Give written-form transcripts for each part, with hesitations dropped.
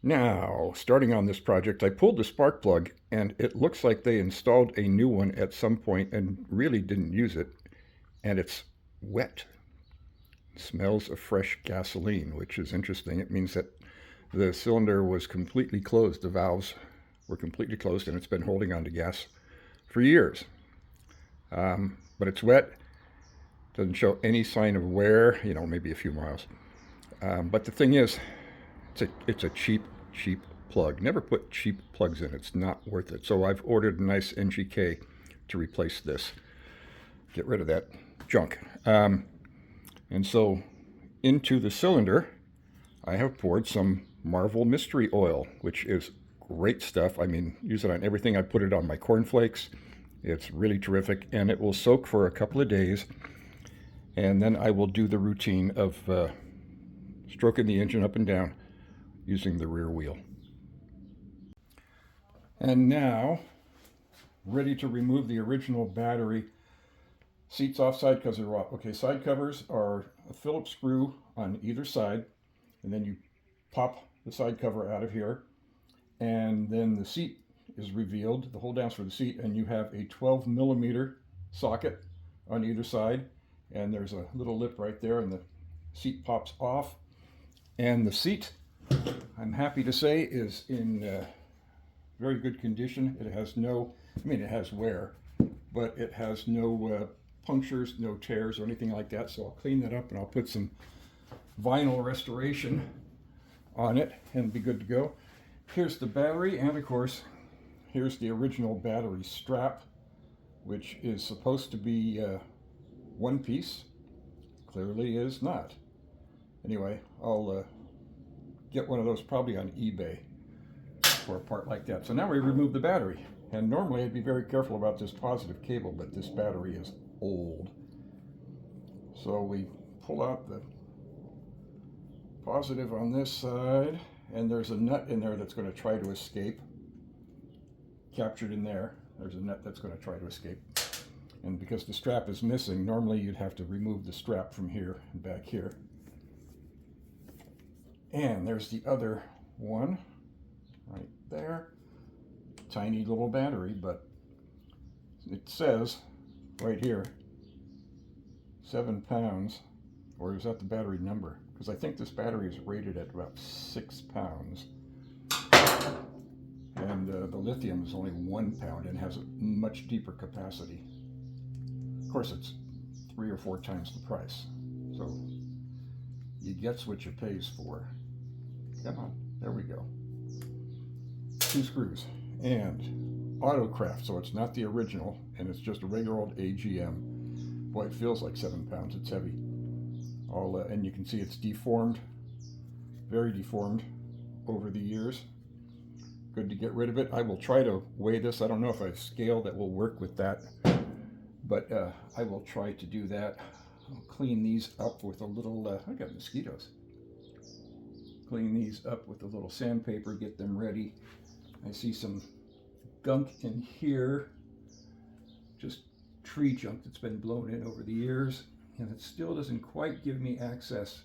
Now, starting on this project, I pulled the spark plug and it looks like they installed a new one at some point and really didn't use it. And it's wet. It smells of fresh gasoline, which is interesting. It means that the cylinder was completely closed. The valves were completely closed and it's been holding on to gas for years. But it's wet. Doesn't show any sign of wear, maybe a few miles. But the thing is, it's a cheap plug. Never put cheap plugs in. It's not worth it. So I've ordered a nice NGK to replace this. Get rid of that junk. And so into the cylinder, I have poured some Marvel Mystery Oil, which is great stuff. I mean, use it on everything. I put it on my cornflakes. It's really terrific, and it will soak for a couple of days. And then I will do the routine of stroking the engine up and down using the rear wheel. And now, ready to remove the original battery. Seats offside because they're off. Okay, side covers are a Phillips screw on either side, and then you pop the side cover out of here, and then the seat is revealed, the hold downs for the seat, and you have a 12mm socket on either side, and there's a little lip right there, and the seat pops off. And the seat, I'm happy to say, is in very good condition. It has it has wear, but it has no punctures, no tears or anything like that. So I'll clean that up and I'll put some vinyl restoration on it and be good to go. Here's the battery, and of course, here's the original battery strap, which is supposed to be one piece. Clearly is not. Anyway, I'll get one of those probably on eBay for a part like that. So now we remove the battery. And normally I'd be very careful about this positive cable, but this battery is old. So we pull out the positive on this side, and there's a nut in there that's going to try to escape. Captured in there, there's a nut that's going to try to escape. And because the strap is missing, normally you'd have to remove the strap from here and back here. And there's the other one right there. Tiny little battery, but it says right here 7 pounds, or is that the battery number? Because I think this battery is rated at about 6 pounds, and the lithium is only 1 pound and has a much deeper capacity. Of course, it's 3 or 4 times the price, so you gets what you pays for. Come on, there we go. 2 screws and Autocraft, so it's not the original, and it's just a regular old AGM. Boy, it feels like 7 pounds. It's heavy. And you can see it's deformed, very deformed over the years. Good to get rid of it. I will try to weigh this. I don't know if I have a scale that will work with that, but I will try to do that. I'll clean these up with a little, I got mosquitoes. Clean these up with a little sandpaper, get them ready. I see some gunk in here, just tree junk that's been blown in over the years, and it still doesn't quite give me access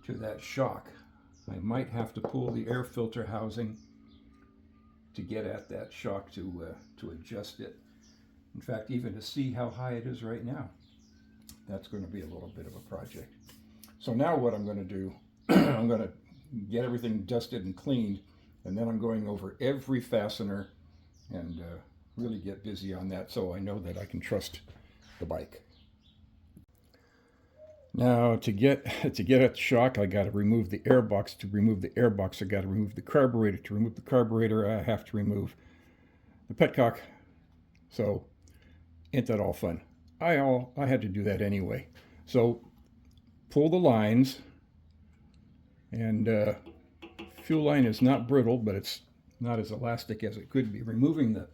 to that shock. I might have to pull the air filter housing to get at that shock to adjust it. In fact, even to see how high it is right now. That's going to be a little bit of a project. So now what I'm going to do, I'm going to get everything dusted and cleaned, and then I'm going over every fastener and really get busy on that so I know that I can trust the bike. Now to get at the shock, I got to remove the airbox. To remove the airbox, I got to remove the carburetor. To remove the carburetor, I have to remove the petcock. So ain't that all fun? I had to do that anyway. So pull the lines, and fuel line is not brittle, but it's not as elastic as it could be. Removing the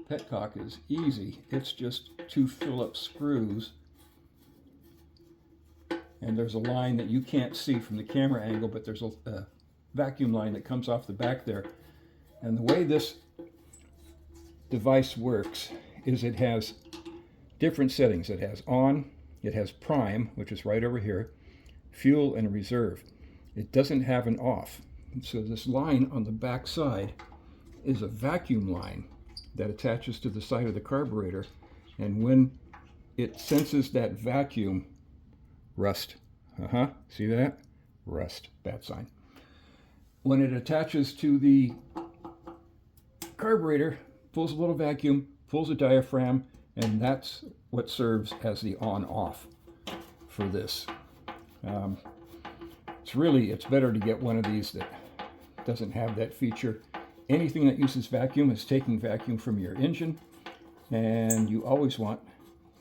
petcock is easy. It's just 2 Phillips screws, and there's a line that you can't see from the camera angle, but there's a vacuum line that comes off the back there. And the way this device works is it has different settings. It has on, it has prime, which is right over here, fuel, and reserve. It doesn't have an off. And so this line on the back side is a vacuum line that attaches to the side of the carburetor, and when it senses that vacuum, rust. See that? Rust, bad sign. When it attaches to the carburetor, pulls a little vacuum, pulls a diaphragm, and that's what serves as the on-off for this. It's better to get one of these that doesn't have that feature. Anything that uses vacuum is taking vacuum from your engine, and you always want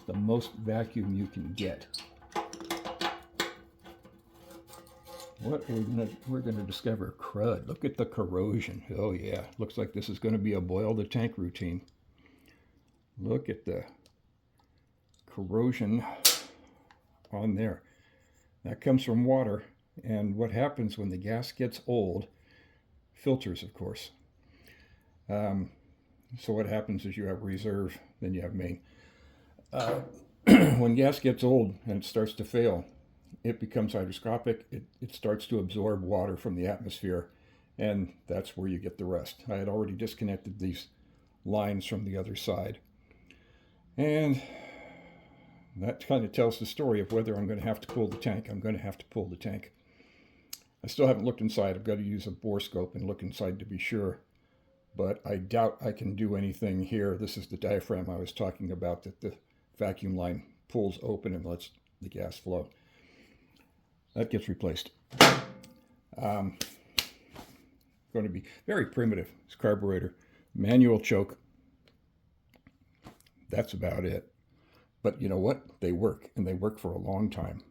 the most vacuum you can get. What we're gonna discover crud. Look at the corrosion. Oh yeah, looks like this is gonna be a boil the tank routine. Look at the corrosion on there. That comes from water, and what happens when the gas gets old, filters of course. So what happens is you have reserve, then you have main. When gas gets old and it starts to fail, it becomes hygroscopic. It starts to absorb water from the atmosphere, and that's where you get the rust. I had already disconnected these lines from the other side, and that kind of tells the story of whether I'm going to have to pull the tank. I'm going to have to pull the tank. I still haven't looked inside. I've got to use a bore scope and look inside to be sure, but I doubt I can do anything here. This is the diaphragm I was talking about that the vacuum line pulls open and lets the gas flow. That gets replaced. Going to be very primitive. This carburetor, manual choke. That's about it. But you know what? They work, and they work for a long time.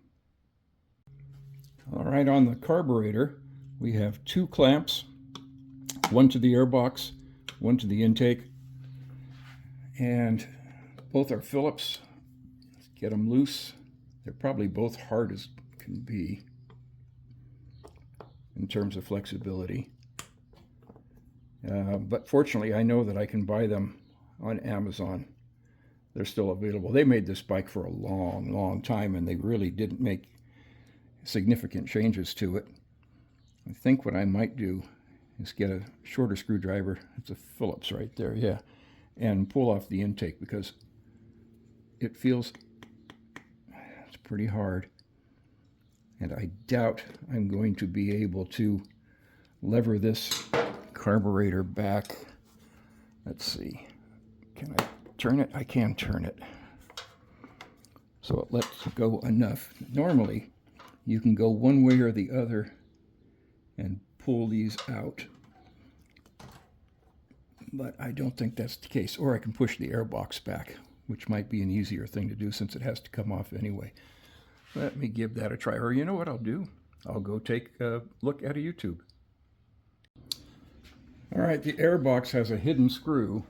All right, on the carburetor, we have two clamps, one to the airbox, one to the intake, and both are Phillips. Let's get them loose. They're probably both hard as can be in terms of flexibility. But fortunately, I know that I can buy them on Amazon. They're still available. They made this bike for a long, long time, and they really didn't make significant changes to it. I think what I might do is get a shorter screwdriver. It's a Phillips right there, yeah, and pull off the intake, because it feels it's pretty hard. And I doubt I'm going to be able to lever this carburetor back. Let's see. Can I turn it? I can turn it. So it lets go enough. Normally, you can go one way or the other and pull these out. But I don't think that's the case. Or I can push the airbox back, which might be an easier thing to do since it has to come off anyway. Let me give that a try. Or you know what I'll do? I'll go take a look at a YouTube. All right, the airbox has a hidden screw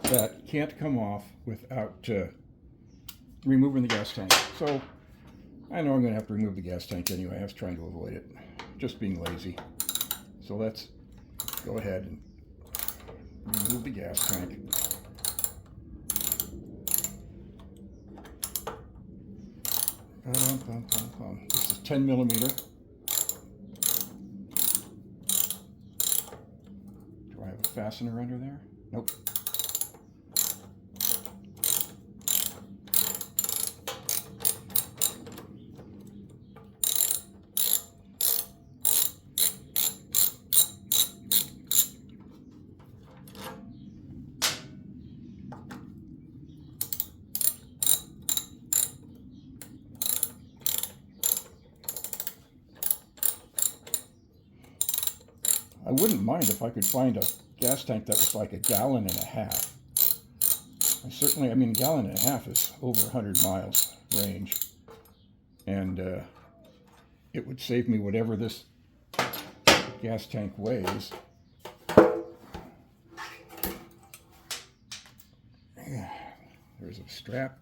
that can't come off without removing the gas tank. So I know I'm going to have to remove the gas tank anyway. I was trying to avoid it, just being lazy. So let's go ahead and remove the gas tank. This is 10 millimeter. Do I have a fastener under there? Nope. I wouldn't mind if I could find a gas tank that was like 1.5 gallons. I mean, 1.5 gallons is over 100 miles range. And it would save me whatever this gas tank weighs. There's a strap.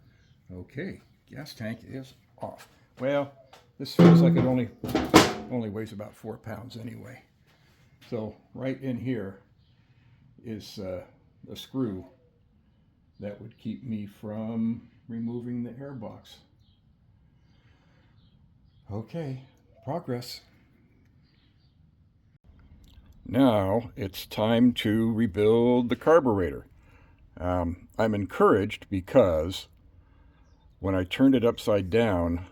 Okay, gas tank is off. Well, this feels like it only weighs about 4 pounds anyway. So right in here is a screw that would keep me from removing the airbox. Okay, progress. Now it's time to rebuild the carburetor. I'm encouraged because when I turned it upside down,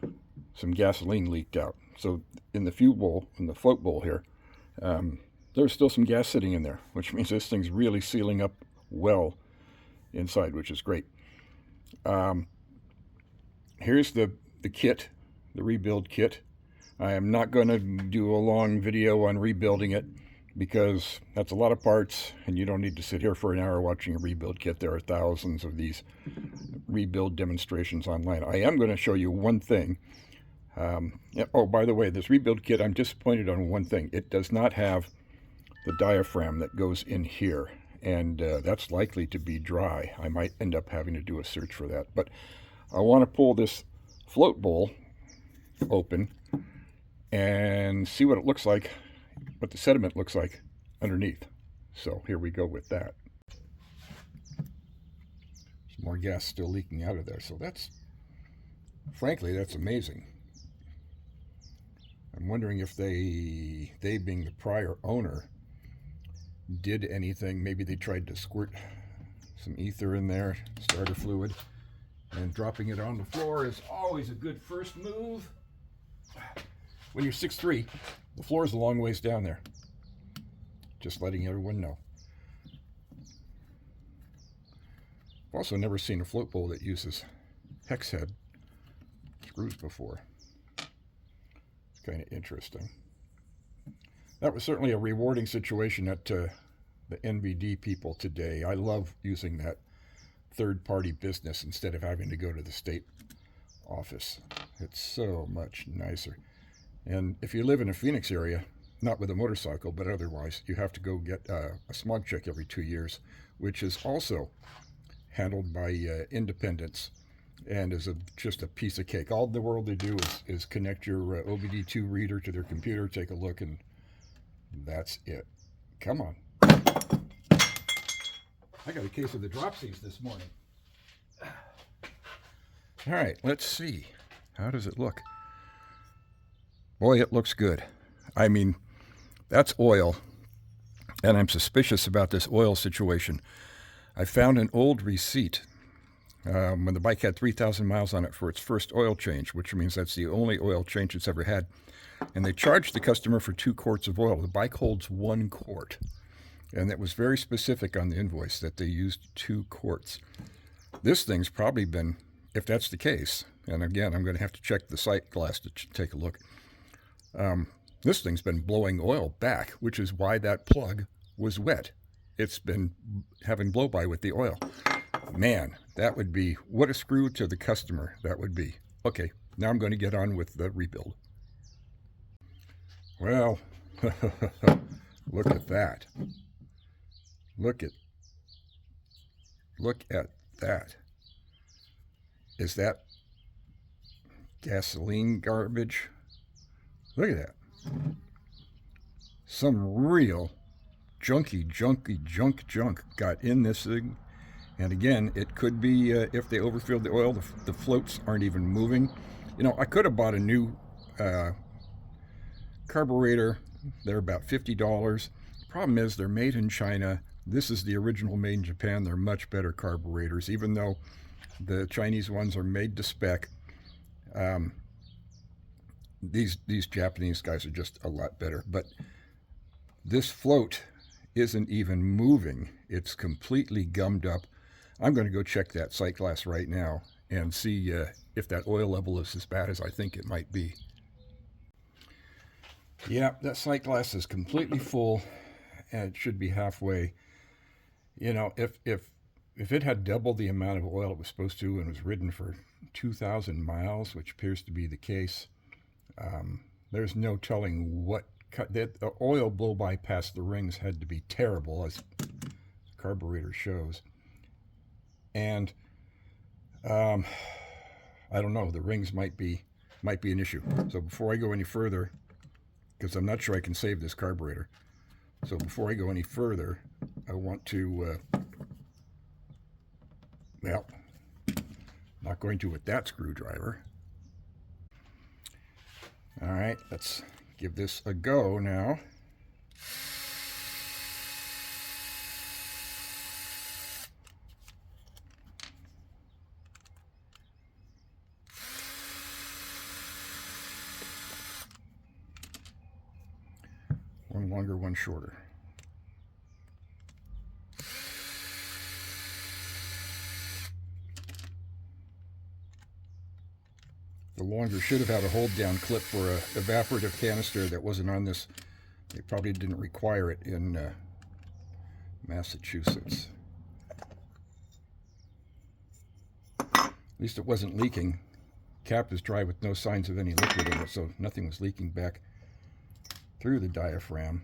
some gasoline leaked out. So in the fuel bowl, in the float bowl here, there's still some gas sitting in there, which means this thing's really sealing up well inside, which is great. Here's the kit, the rebuild kit. I am not going to do a long video on rebuilding it because that's a lot of parts and you don't need to sit here for an hour watching a rebuild kit. There are thousands of these rebuild demonstrations online. I am going to show you one thing. Oh, by the way, this rebuild kit, I'm disappointed on one thing. It does not have the diaphragm that goes in here, and that's likely to be dry. I might end up having to do a search for that. But I want to pull this float bowl open and see what it looks like, what the sediment looks like underneath. So here we go with that. Some more gas still leaking out of there. So that's, frankly, that's amazing. I'm wondering if they being the prior owner, did anything. Maybe they tried to squirt some ether in there, starter fluid, and dropping it on the floor is always a good first move. When you're 6'3", the floor is a long ways down there. Just letting everyone know. I've also never seen a float bowl that uses hex head screws before. It's kind of interesting. That was certainly a rewarding situation at the NVD people today. I love using that third-party business instead of having to go to the state office. It's so much nicer. And if you live in a Phoenix area, not with a motorcycle, but otherwise, you have to go get a smog check every 2 years, which is also handled by independents and is just a piece of cake. All the world they do is connect your OBD2 reader to their computer, take a look, and that's it. Come on. I got a case of the dropsies this morning. All right, let's see. How does it look? Boy, it looks good. I mean, that's oil, and I'm suspicious about this oil situation. I found an old receipt when the bike had 3,000 miles on it for its first oil change, which means that's the only oil change it's ever had. And they charged the customer for 2 quarts of oil. The bike holds 1 quart. And it was very specific on the invoice that they used 2 quarts. This thing's probably been, if that's the case, and again, I'm going to have to check the sight glass to take a look. This thing's been blowing oil back, which is why that plug was wet. It's been having blow-by with the oil. Man, that would be, what a screw to the customer that would be. Okay, now I'm going to get on with the rebuild. Well, look at that. Look at that. Is that gasoline garbage? Look at that. Some real junk got in this thing. And again, it could be if they overfilled the oil, the floats aren't even moving. You know, I could have bought a new carburetor. They're about $50. Problem is, they're made in China. This is the original made in Japan. They're much better carburetors, even though the Chinese ones are made to spec. These Japanese guys are just a lot better. But this float isn't even moving. It's completely gummed up. I'm going to go check that sight glass right now and see if that oil level is as bad as I think it might be. Yeah, that sight glass is completely full, and it should be halfway. You know, if it had double the amount of oil it was supposed to and was ridden for 2,000 miles, which appears to be the case, there's no telling what the oil blow-by past the rings had to be terrible, as the carburetor shows. And I don't know, the rings might be an issue. So before I go any further, because I'm not sure I can save this carburetor, so before I go any further, I want to, well, not going to with that screwdriver. All right, let's give this a go now. one longer, one shorter. The longer should have had a hold down clip for an evaporative canister that wasn't on this. They probably didn't require it in Massachusetts. At least it wasn't leaking. Cap is dry with no signs of any liquid in it, so nothing was leaking back through the diaphragm.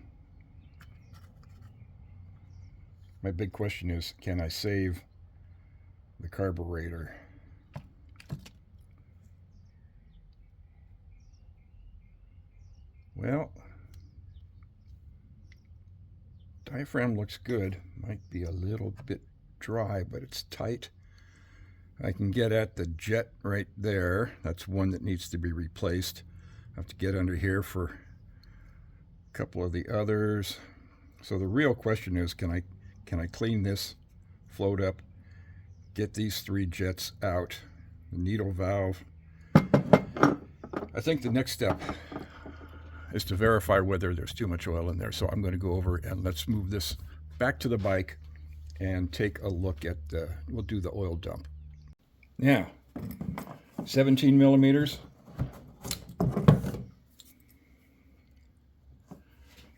My big question is, can I save the carburetor? Well, diaphragm looks good. Might be a little bit dry, but it's tight. I can get at the jet right there. That's one that needs to be replaced. I have to get under here for a couple of the others. So the real question is, can I clean this, float up, get these 3 jets out, the needle valve. I think the next step is to verify whether there's too much oil in there. So I'm going to go over and let's move this back to the bike and take a look at, we'll do the oil dump. Now, 17 millimeters.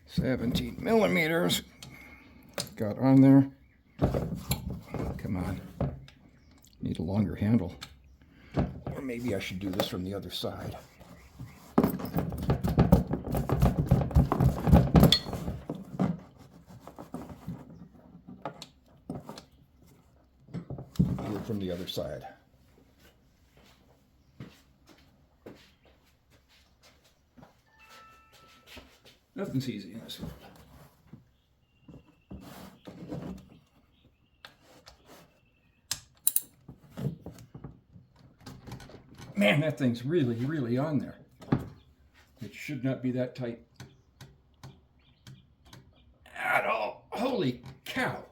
17 millimeters. Got on there. Come on. Need a longer handle. Or maybe I should do this from the other side. Do it from the other side. Nothing's easy in this world. Man, that thing's really, really on there. It should not be that tight at all. Holy cow.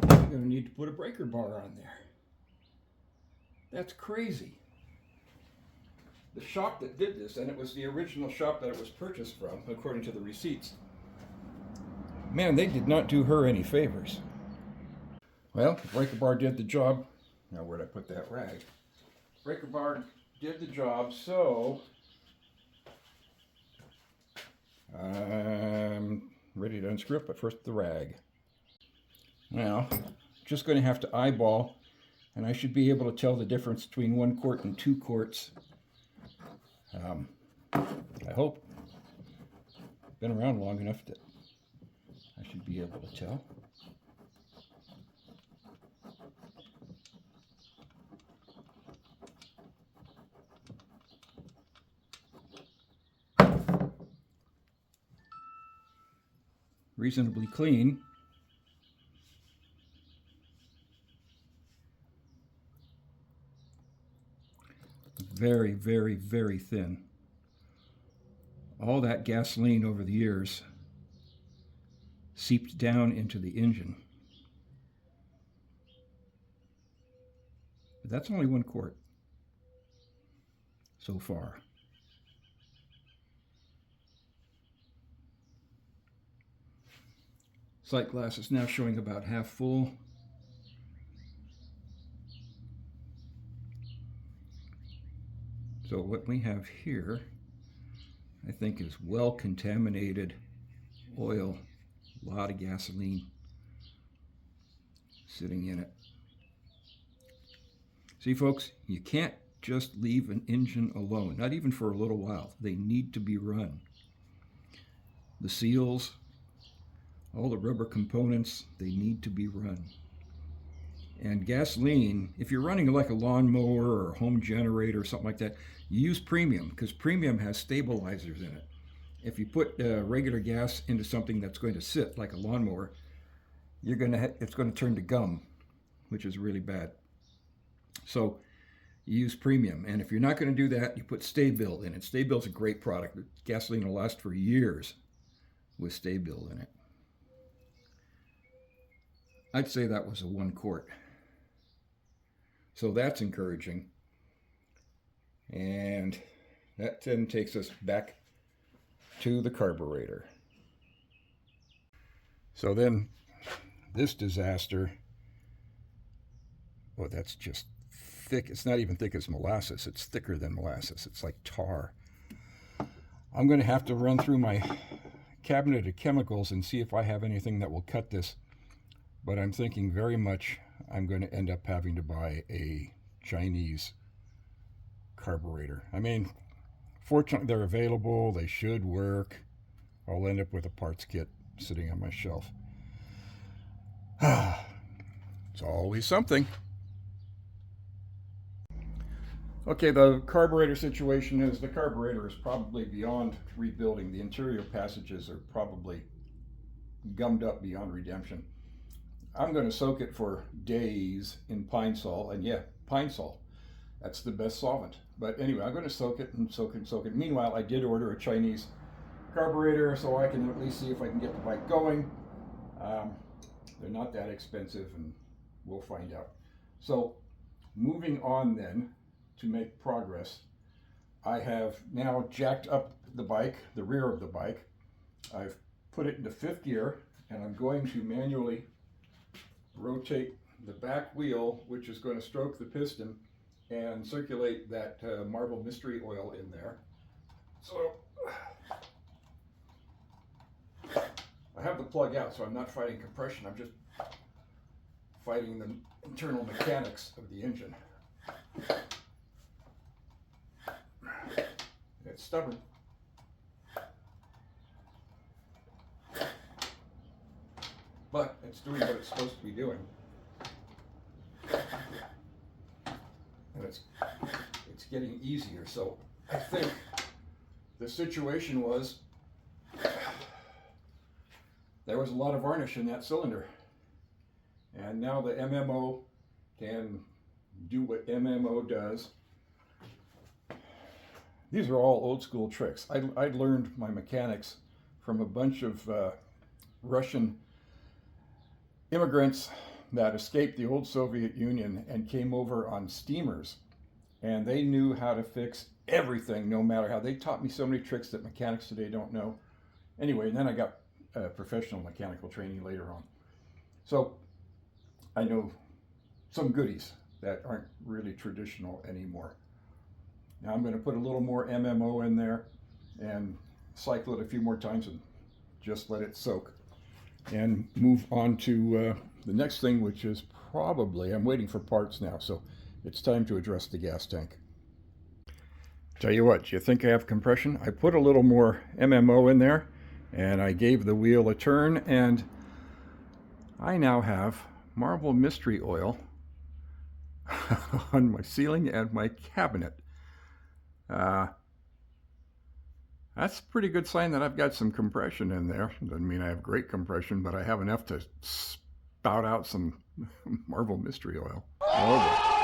I'm going to need to put a breaker bar on there. That's crazy. The shop that did this, and it was the original shop that it was purchased from, according to the receipts. Man, they did not do her any favors. Well, the breaker bar did the job. Now, where'd I put that rag? Breaker bar did the job, so I'm ready to unscrew it, but first the rag. Now, just going to have to eyeball, and I should be able to tell the difference between 1 quart and 2 quarts. I hope. Been around long enough that I should be able to tell. Reasonably clean. Very, very, very thin. All that gasoline over the years seeped down into the engine. But that's only 1 quart so far. Sight glass is now showing about half full. So what we have here, I think, is well contaminated oil, a lot of gasoline sitting in it. See, folks, you can't just leave an engine alone, not even for a little while. They need to be run. The seals, all the rubber components, they need to be run. And gasoline, if you're running like a lawnmower or a home generator or something like that, you use premium, because premium has stabilizers in it. If you put regular gas into something that's going to sit like a lawnmower, it's going to turn to gum, which is really bad. So you use premium, and if you're not going to do that, you put Stay-Bil in it. Stay-Bil's a great product. Gasoline will last for years with Stay-Bil in it. I'd say that was a 1 quart. So that's encouraging. And that then takes us back to the carburetor. So then this disaster, oh, that's just thick. It's not even thick as molasses. It's thicker than molasses. It's like tar. I'm going to have to run through my cabinet of chemicals and see if I have anything that will cut this. But I'm thinking very much I'm going to end up having to buy a Chinese carburetor. I mean, fortunately they're available. They should work. I'll end up with a parts kit sitting on my shelf. It's always something. Okay, the carburetor situation is the carburetor is probably beyond rebuilding. The interior passages are probably gummed up beyond redemption. I'm going to soak it for days in Pine Sol, and yeah, Pine Sol. That's the best solvent. But anyway, I'm going to soak it and soak it and soak it. Meanwhile, I did order a Chinese carburetor so I can at least see if I can get the bike going. They're not that expensive, and we'll find out. So moving on then, to make progress, I have now jacked up the bike, the rear of the bike. I've put it into 5th gear, and I'm going to manually rotate the back wheel, which is going to stroke the piston and circulate that marble mystery oil in there. So I have the plug out, so I'm not fighting compression. I'm just fighting the internal mechanics of the engine. It's stubborn. But it's doing what it's supposed to be doing. And it's getting easier. So I think the situation was there was a lot of varnish in that cylinder. And now the MMO can do what MMO does. These are all old school tricks. I learned my mechanics from a bunch of Russian immigrants that escaped the old Soviet Union and came over on steamers. And they knew how to fix everything, no matter how. They taught me so many tricks that mechanics today don't know. Anyway, and then I got professional mechanical training later on. So I know some goodies that aren't really traditional anymore. Now I'm going to put a little more MMO in there and cycle it a few more times and just let it soak. And move on to the next thing, which is probably, I'm waiting for parts now, so it's time to address the gas tank. Tell you what, you think I have compression? I put a little more MMO in there, and I gave the wheel a turn, and I now have marble mystery oil on my ceiling and my cabinet. That's a pretty good sign that I've got some compression in there. Doesn't mean I have great compression, but I have enough to spout out some marble mystery oil. Oh boy.